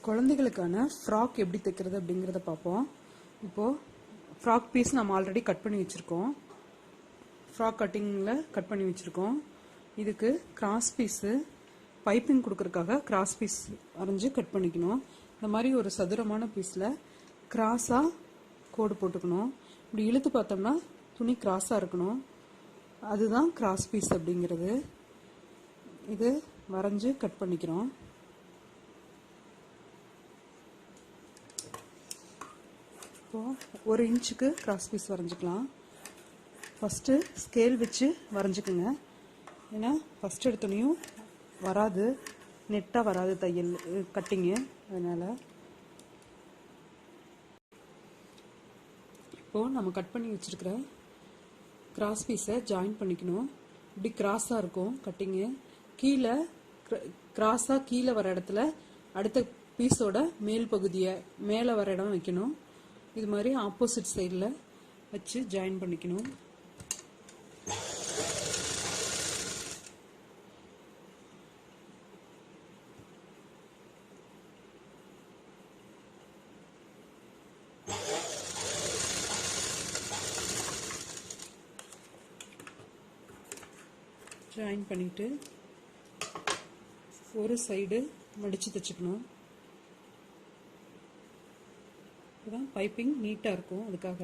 குழந்தைகளுக்கான ஃப்ராக் எப்படி தைக்கிறது அப்படிங்கிறத பார்ப்போம். இப்போது ஃப்ராக் பீஸ் நம்ம ஆல்ரெடி கட் பண்ணி வச்சுருக்கோம். ஃப்ராக் கட்டிங்கில் கட் பண்ணி வச்சுருக்கோம். இதுக்கு கிராஸ் பீஸு பைப்பிங் கொடுக்கறதுக்காக கிராஸ் பீஸ் வரைஞ்சி கட் பண்ணிக்கணும். இந்த மாதிரி ஒரு சதுரமான பீஸில் கிராஸாக கோடு போட்டுக்கணும். இப்படி இழுத்து பார்த்தோம்னா துணி கிராஸாக இருக்கணும். அதுதான் கிராஸ் பீஸ் அப்படிங்கிறது. இது வரைஞ்சி கட் பண்ணிக்கிறோம். இப்போது 1 இன்ச்சுக்கு கிராஸ் பீஸ் வரைஞ்சிக்கலாம். ஃபஸ்ட்டு ஸ்கேல் வச்சு வரைஞ்சிக்கோங்க. ஏன்னா ஃபஸ்ட் எடுத்தோன்னையும் வராது, நெட்டாக வராது தையல் கட்டிங்கு. அதனால் இப்போது நம்ம கட் பண்ணி வச்சுருக்கிற கிராஸ் பீஸை ஜாயின் பண்ணிக்கணும். இப்படி கிராஸாக இருக்கும் கட்டிங்கு. கீழே கிராஸாக கீழே வர இடத்துல அடுத்த பீஸோட மேல் பகுதியை மேலே வர இடம் வைக்கணும். இது மாதிரி ஆப்போசிட் சைடில் வச்சு ஜாயின் பண்ணிக்கணும். ஜாயின் பண்ணிட்டு ஒரு சைடு மடித்து தைச்சுக்கணும். அப்பதான் பைப்பிங் நீட்டாக இருக்கும். அதுக்காக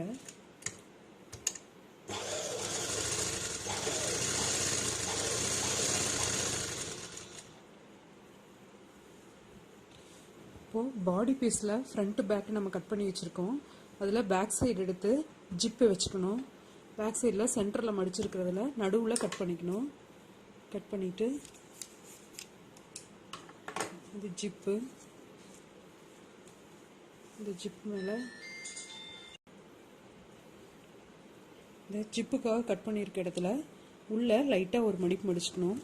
இப்போது பாடி பீஸில் ஃப்ரண்ட் பேக் நம்ம கட் பண்ணி வச்சுருக்கோம். அதில் பேக் சைடு எடுத்து ஜிப்பு வச்சுக்கணும். பேக் சைடில் சென்டரில் மடிச்சிருக்கிறதுல நடுவில் கட் பண்ணிக்கணும். கட் பண்ணிவிட்டு இது ஜிப்பு, இந்த ஜிப் மேலே இந்த ஜிப்புக்காக கட் பண்ணியிருக்க இடத்துல உள்ளே லைட்டாக ஒரு மடிப்பு மடிச்சுக்கணும்.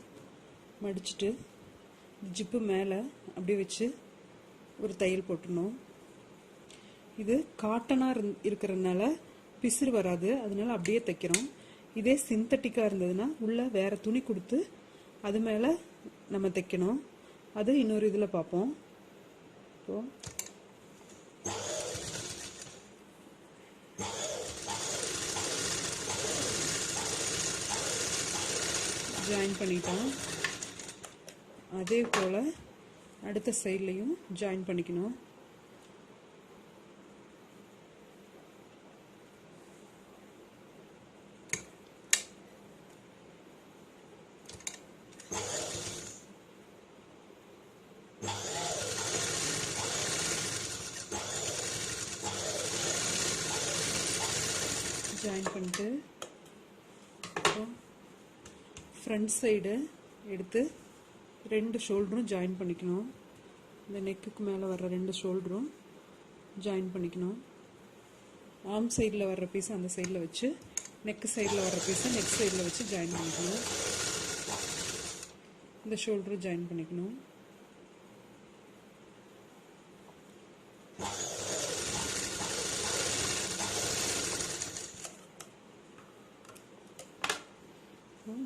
மடிச்சுட்டு ஜிப்பு மேலே அப்படியே வச்சு ஒரு தையல் போட்டுடணும். இது காட்டனாக இருக்கிறதுனால பிசுறு வராது, அதனால அப்படியே தைக்கிறோம். இதே சிந்தட்டிக்காக இருந்ததுன்னா உள்ளே வேறு துணி கொடுத்து அது மேலே நம்ம தைக்கணும். அது இன்னொரு இதில் பார்ப்போம். இப்போது ஜாயின் பண்ணிட்டோம். அதே போல் அடுத்த சைட்லையும் ஜாயின் பண்ணிக்கணும். ஜாயின் பண்ணிட்டு ஃப்ரண்ட் சைடு எடுத்து 2 ஷோல்டரும் ஜாயின் பண்ணிக்கணும். இந்த நெக்குக்கு மேலே வர்ற 2 ஷோல்டரும் ஜாயின் பண்ணிக்கணும். ஆர்ம் சைடில் வர்ற பீஸை அந்த சைடில் வச்சு, நெக்கு சைடில் வர்ற பீஸை நெக் சைடில் வச்சு ஜாயின் பண்ணிக்கணும். இந்த ஷோல்டரும் ஜாயின் பண்ணிக்கணும்.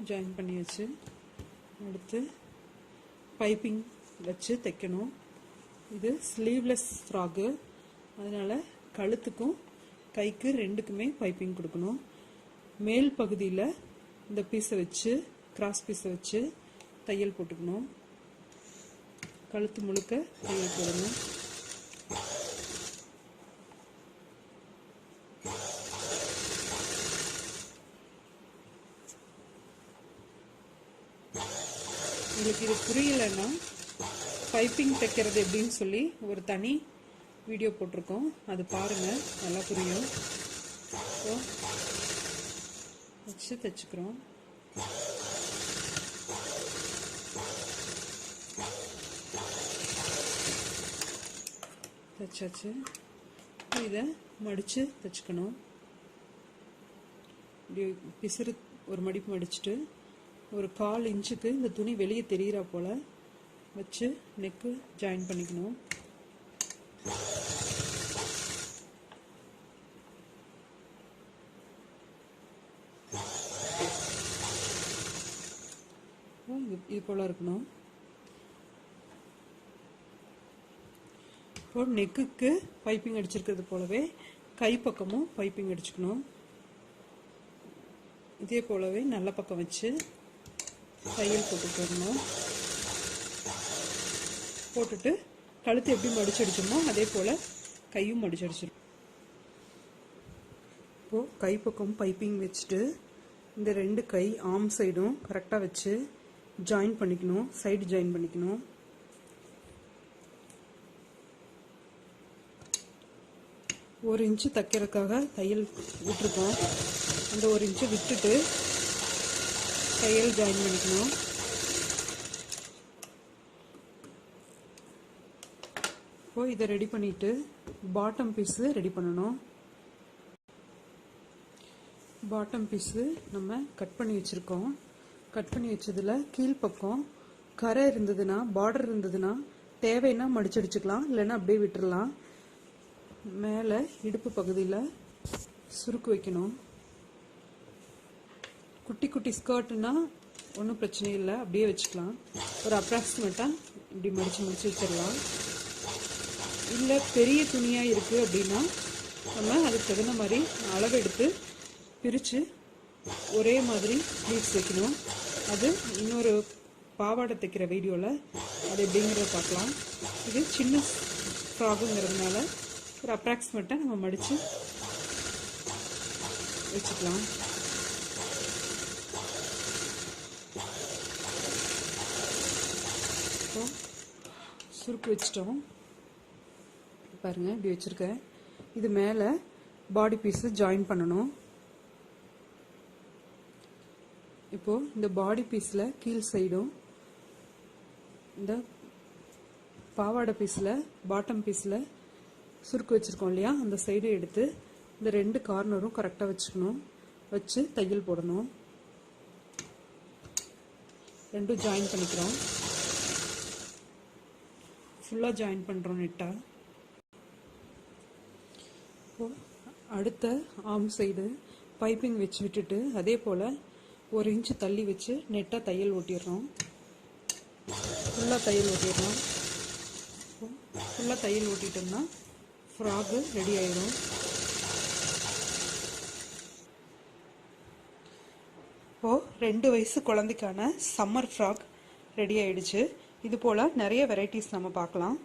ஜாயின் பண்ணியாச்சு. அடுத்து பைப்பிங் வச்சு தைக்கணும். இது ஸ்லீவ்லெஸ் ஃப்ராக்கு, அதனால் கழுத்துக்கும் கைக்கு 2க்குமே பைப்பிங் கொடுக்கணும். மேல் பகுதியில் இந்த பீஸை வச்சு கிராஸ் பீஸை வச்சு தையல் போட்டுக்கணும். கழுத்து முழுக்க தையல் போடணும். உங்களுக்கு இது புரியலைன்னா பைப்பிங் தைக்கிறது எப்படின்னு சொல்லி ஒரு தனி வீடியோ போட்டிருக்கோம், அது பாருங்கள், நல்லா புரியும். ஸோ வச்சு தைச்சுக்கிறோம். தைச்சாச்சு. இதை மடித்து தைச்சுக்கணும். இப்படி பிசுறு ஒரு மடிப்பு மடிச்சுட்டு ஒரு 1/4 இன்ச்சுக்கு இந்த துணி வெளியே தெரிகிற போல் வச்சு நெக்கு ஜாயின் பண்ணிக்கணும். இது போல் இருக்கணும். இப்போ நெக்குக்கு பைப்பிங் அடிச்சிருக்கிறது போலவே கைப்பக்கமும் பைப்பிங் அடிச்சுக்கணும். இதே போலவே நல்ல பக்கம் வச்சு தையல் போட்டுட்டு வரணும். போட்டுட்டு கழுத்து எப்படி மடிச்சடிச்சோமோ அதே போல் கையும் மடிச்சடிச்சிடும். இப்போது கைப்பக்கம் பைப்பிங் வச்சுட்டு இந்த 2 கை ஆர்ம் சைடும் கரெக்டாக வச்சு ஜாயின் பண்ணிக்கணும். சைடு ஜாயின் பண்ணிக்கணும். ஒரு இன்ச்சு தைக்கிறதுக்காக தையல் விட்டுருக்கோம். அந்த 1 இன்ச்சு விட்டுட்டு தையல் ஜாயின் பண்ணிக்கணும். இப்போ இதை ரெடி பண்ணிட்டு பாட்டம் பீஸு ரெடி பண்ணணும். பாட்டம் பீஸு நம்ம கட் பண்ணி வச்சுருக்கோம். கட் பண்ணி வச்சதில் கீழ்ப்பக்கம் கரை இருந்ததுன்னா, பார்டர் இருந்ததுன்னா தேவைன்னா மடிச்சடிச்சுக்கலாம், இல்லைன்னா அப்படியே விட்டுடலாம். மேலே இடுப்பு பகுதியில் சுருக்கு வைக்கணும். குட்டி குட்டி ஸ்கர்ட்னா ஒன்றும் பிரச்சனை இல்லை, அப்படியே வச்சுக்கலாம். ஒரு அப்ராக்சிமேட்டாக இப்படி மடித்து வச்சிடலாம். இல்லை பெரிய துணியாக இருக்குது அப்படின்னா நம்ம அதுக்கு தகுந்த மாதிரி அளவு எடுத்து பிரித்து ஒரே மாதிரி ப்ளீட்ஸ் வைக்கணும். அது இன்னொரு பாவாடை தைக்கிற வீடியோவில் அது எப்படிங்கிறத பார்க்கலாம். இது சின்ன ஃப்ராகுங்கிறதுனால ஒரு அப்ராக்சிமேட்டாக நம்ம மடித்து வச்சுக்கலாம். இப்போ சுருக்கு வச்சிட்டோம் பாருங்க, இப்படி வச்சுருக்கேன். இது மேலே பாடி பீஸு ஜாயின் பண்ணணும். இப்போது இந்த பாடி பீஸில் கீழ் சைடும் இந்த பாவாடை பீஸில் பாட்டம் பீஸில் சுருக்கு வச்சுருக்கோம் இல்லையா, அந்த சைடு எடுத்து இந்த 2 கார்னரும் கரெக்டாக வச்சுக்கணும். வச்சு தையல் போடணும். 2 ஜாயின் பண்ணிக்கிறோம். ஃபுல்லாக ஜாயின் பண்ணுறோம் நெட்டாக. இப்போது அடுத்த ஆர்ம் சைடு பைப்பிங் வச்சு விட்டுட்டு அதே போல் 1 இன்ச்சு தள்ளி வச்சு நெட்டாக தையல் ஓட்டிடுறோம். ஃபுல்லாக தையல் ஓட்டிடுறோம். ஃபுல்லாக தையல் ஓட்டிட்டோம்னா ஃப்ராகு ரெடி ஆயிடும். இப்போது 2 வயசு குழந்தைக்கான சம்மர் ஃப்ராக் ரெடி ஆயிடுச்சு. இது போல் நிறைய வெரைட்டிஸ் நம்ம பார்க்கலாம்.